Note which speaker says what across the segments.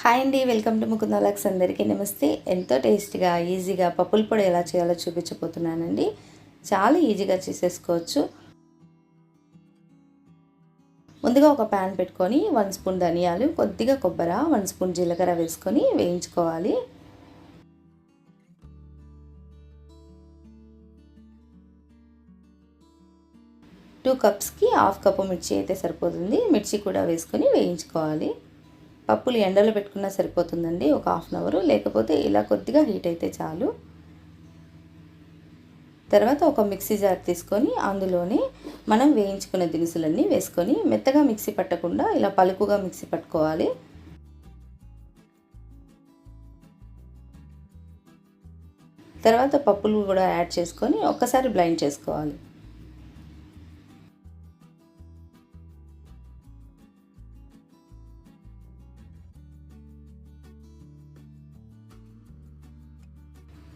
Speaker 1: Hi అండి, welcome to Mukunda vlogs. అందరికీ నమస్తే. ఎంతో టేస్టీగా ఈజీగా పప్పుల పొడి ఎలా చేయాలో చూపించబోతున్నానండి. చాలా ఈజీగా చేసేసుకోవచ్చు. ముందుగా ఒక ప్యాన్ పెట్టుకొని 1 స్పూన్ ధనియాలు, కొద్దిగా కొబ్బరి, 1 స్పూన్ జీలకర్ర వేసుకొని వేయించుకోవాలి. టూ కప్స్కి హాఫ్ కప్పు మిర్చి అయితే సరిపోతుంది. మిర్చి కూడా వేసుకొని వేయించుకోవాలి. పప్పులు ఎండలో పెట్టుకున్నా సరిపోతుందండి, ఒక హాఫ్ అన్ అవర్. లేకపోతే ఇలా కొద్దిగా హీట్ అయితే చాలు. తర్వాత ఒక మిక్సీ జార్ తీసుకొని అందులోనే మనం వేయించుకున్న దినుసులన్నీ వేసుకొని మెత్తగా మిక్సీ పట్టకుండా ఇలా పలుకుగా మిక్సీ పట్టుకోవాలి. తర్వాత పప్పులు కూడా యాడ్ చేసుకొని ఒక్కసారి బ్లెండ్ చేసుకోవాలి.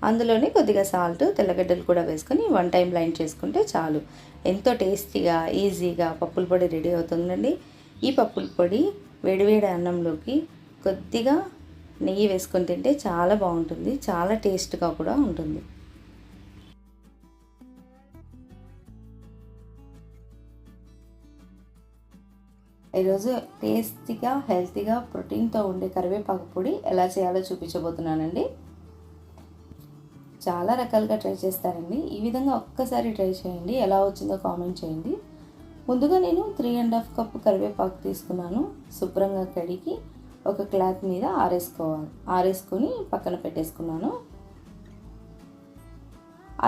Speaker 1: అందులోనే కొద్దిగా సాల్ట్, తెల్లగడ్డలు కూడా వేసుకొని 1 టైం బ్లెండ్ చేసుకుంటే చాలు. ఎంతో టేస్టీగా ఈజీగా పప్పుల పొడి రెడీ అవుతుందండి. ఈ పప్పుల పొడి వేడివేడి అన్నంలోకి కొద్దిగా నెయ్యి వేసుకొని తింటే చాలా బాగుంటుంది. చాలా టేస్ట్గా కూడా ఉంటుంది. ఈరోజు టేస్టీగా హెల్తీగా ప్రోటీన్తో ఉండే కరివేపాకు పొడి ఎలా చేయాలో చూపించబోతున్నానండి. చాలా రకాలుగా ట్రై చేస్తారండి. ఈ విధంగా ఒక్కసారి ట్రై చేయండి, ఎలా వచ్చిందో కామెంట్ చేయండి. ముందుగా నేను 3½ కప్పు కరివేపాకు తీసుకున్నాను. శుభ్రంగా కడిగి ఒక క్లాత్ మీద ఆరేసుకొని పక్కన పెట్టేసుకున్నాను.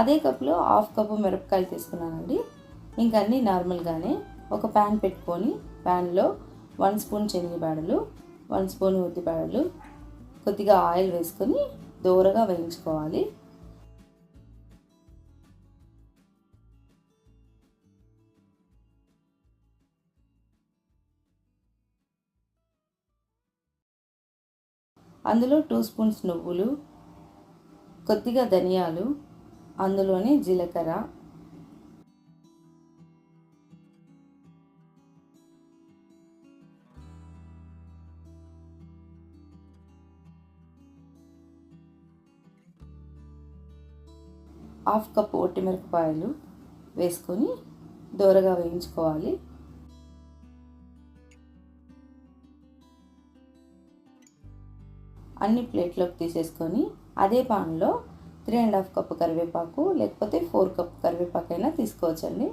Speaker 1: అదే కప్పులో హాఫ్ కప్పు మిరపకాయలు తీసుకున్నానండి. ఇంకా అన్నీ నార్మల్గానే ఒక ప్యాన్ పెట్టుకొని ప్యాన్లో 1 స్పూన్ శనగబెడలు, 1 స్పూన్ ఉద్దిబెడలు, కొద్దిగా ఆయిల్ వేసుకొని దోరగా వేయించుకోవాలి. అందులో 2 స్పూన్స్ నువ్వులు, కొద్దిగా ధనియాలు, అందులోనే జీలకర్ర, హాఫ్ కప్పు ఒట్టిమిరపకాయలు వేసుకొని దోరగా వేయించుకోవాలి. అన్ని ప్లేట్లోకి తీసేసుకొని అదే పాన్లో 3½ కప్పు కరివేపాకు, లేకపోతే 4 కప్పు కరివేపాకు అయినా తీసుకోవచ్చండి,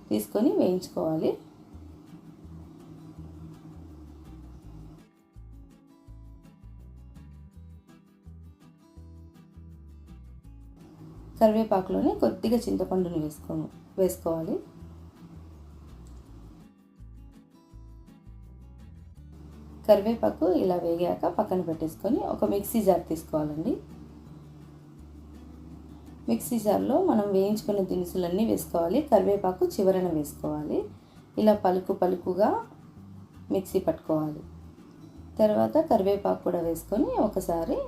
Speaker 1: తీసుకొని వేయించుకోవాలి. కరివేపాకులోనే కొద్దిగా చింతపండుని వేసుకోవాలి. కరివేపాకు ఇలా వేగాక పక్కన పెట్టేసుకొని ఒక మిక్సీ జార్ తీసుకోవాలండి. మిక్సీ జార్లో మనం వేయించుకున్న దినుసులన్నీ వేసుకోవాలి. కరివేపాకు చివరన వేసుకోవాలి. ఇలా పలుకుగా మిక్సీ పట్టుకోవాలి. తర్వాత కరివేపాకు కూడా వేసుకొని ఒకసారి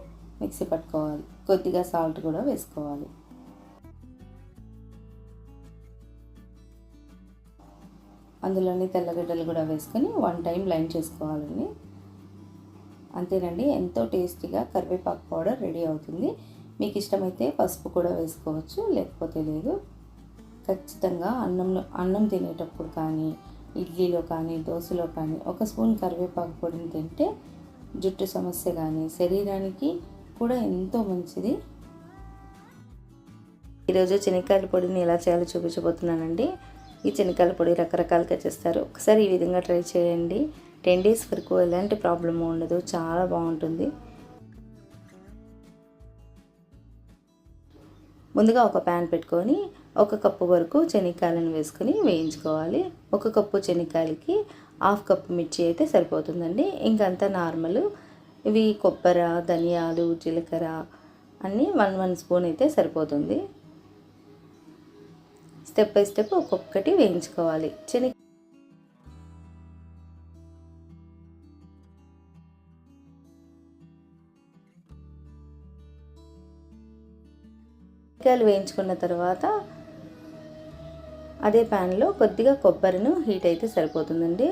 Speaker 1: మిక్సీ పట్టుకోవాలి. కొద్దిగా సాల్ట్ కూడా వేసుకోవాలి. అందులోని తెల్లగడ్డలు కూడా వేసుకొని 1 టైం బ్లెండ్ చేసుకోవాలండి. అంతేనండి, ఎంతో టేస్టీగా కరివేపాకు పౌడర్ రెడీ అవుతుంది. మీకు ఇష్టమైతే పసుపు కూడా వేసుకోవచ్చు, లేకపోతే లేదు. ఖచ్చితంగా అన్నం తినేటప్పుడు కానీ, ఇడ్లీలో కానీ, దోశలో కానీ 1 స్పూన్ కరివేపాకు పొడిని తింటే జుట్టు సమస్య కానీ, శరీరానికి కూడా ఎంతో మంచిది. ఈరోజు శనగకాయల పొడిని ఎలా చేయాలో చూపించబోతున్నానండి. ఈ శనగకాయల పొడి రకరకాలుగా చేస్తారు. ఒకసారి ఈ విధంగా ట్రై చేయండి. 10 డేస్ వరకు ఎలాంటి ప్రాబ్లం ఉండదు, చాలా బాగుంటుంది. ముందుగా ఒక ప్యాన్ పెట్టుకొని 1 కప్పు వరకు శనగకాయలను వేసుకొని వేయించుకోవాలి. 1 కప్పు శనగకాయలకి హాఫ్ కప్పు మిర్చి అయితే సరిపోతుందండి. ఇంకంతా నార్మల్. ఇవి కొబ్బరి, ధనియాలు, జీలకర్ర అన్నీ 1 స్పూన్ అయితే సరిపోతుంది. స్టెప్ బై స్టెప్ ఒక్కొక్కటి వేయించుకోవాలి. శనగకాయలు వేయించుకున్న తర్వాత అదే ప్యాన్లో కొద్దిగా కొబ్బరిను హీట్ అయితే సరిపోతుందండి.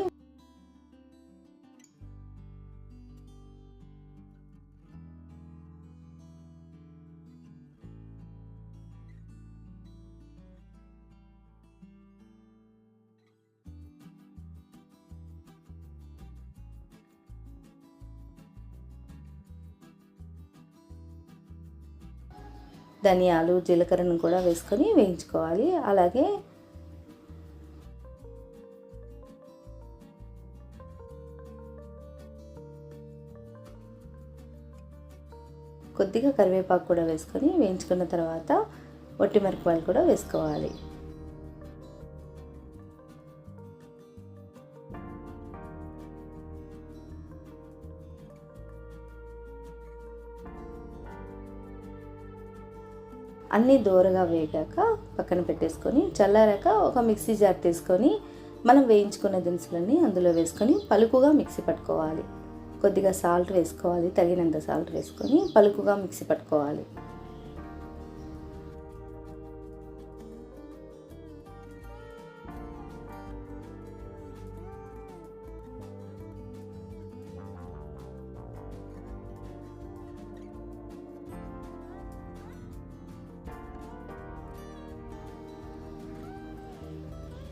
Speaker 1: ధనియాలు జీలకర్రను కూడా వేసుకొని వేయించుకోవాలి. అలాగే కొద్దిగా కరివేపాకు కూడా వేసుకొని వేయించుకున్న తర్వాత వట్టి మిరపకాయలు కూడా వేసుకోవాలి. అన్నీ దోరగా వేగాక పక్కన పెట్టేసుకొని చల్లారాక ఒక మిక్సీ జార్ తీసుకొని మనం వేయించుకున్న దినుసులన్నీ అందులో వేసుకొని పలుకుగా మిక్సీ పట్టుకోవాలి. కొద్దిగా సాల్ట్ వేసుకోవాలి, తగినంత సాల్ట్ వేసుకొని పలుకుగా మిక్సీ పట్టుకోవాలి.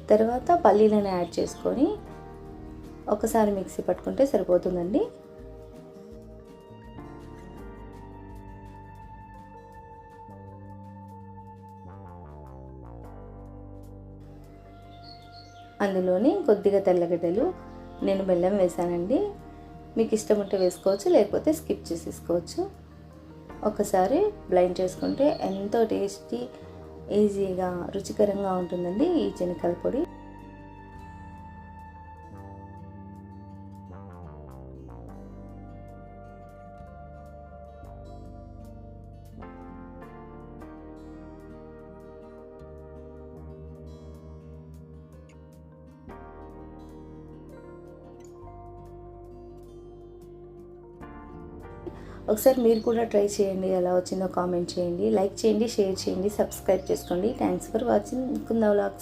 Speaker 1: తర్వాత పల్లీలను యాడ్ చేసుకొని ఒకసారి మిక్సీ పట్టుకుంటే సరిపోతుందండి. అందులోని కొద్దిగా తెల్లగడ్డలు, నేను బెల్లం వేసానండి. మీకు ఇష్టం ఉంటే వేసుకోవచ్చు, లేకపోతే స్కిప్ చేసేసుకోవచ్చు. ఒకసారి బ్లెండ్ చేసుకుంటే ఎంతో టేస్టీ, ఈజీగా, రుచికరంగా ఉంటుందండి ఈ శనగకాయల పొడి. ఒకసారి మీరు కూడా ట్రై చేయండి, ఎలా వచ్చిందో కామెంట్ చేయండి, లైక్ చేయండి, షేర్ చేయండి, సబ్స్క్రైబ్ చేసుకోండి. Thanks for watching Kunda vlogs.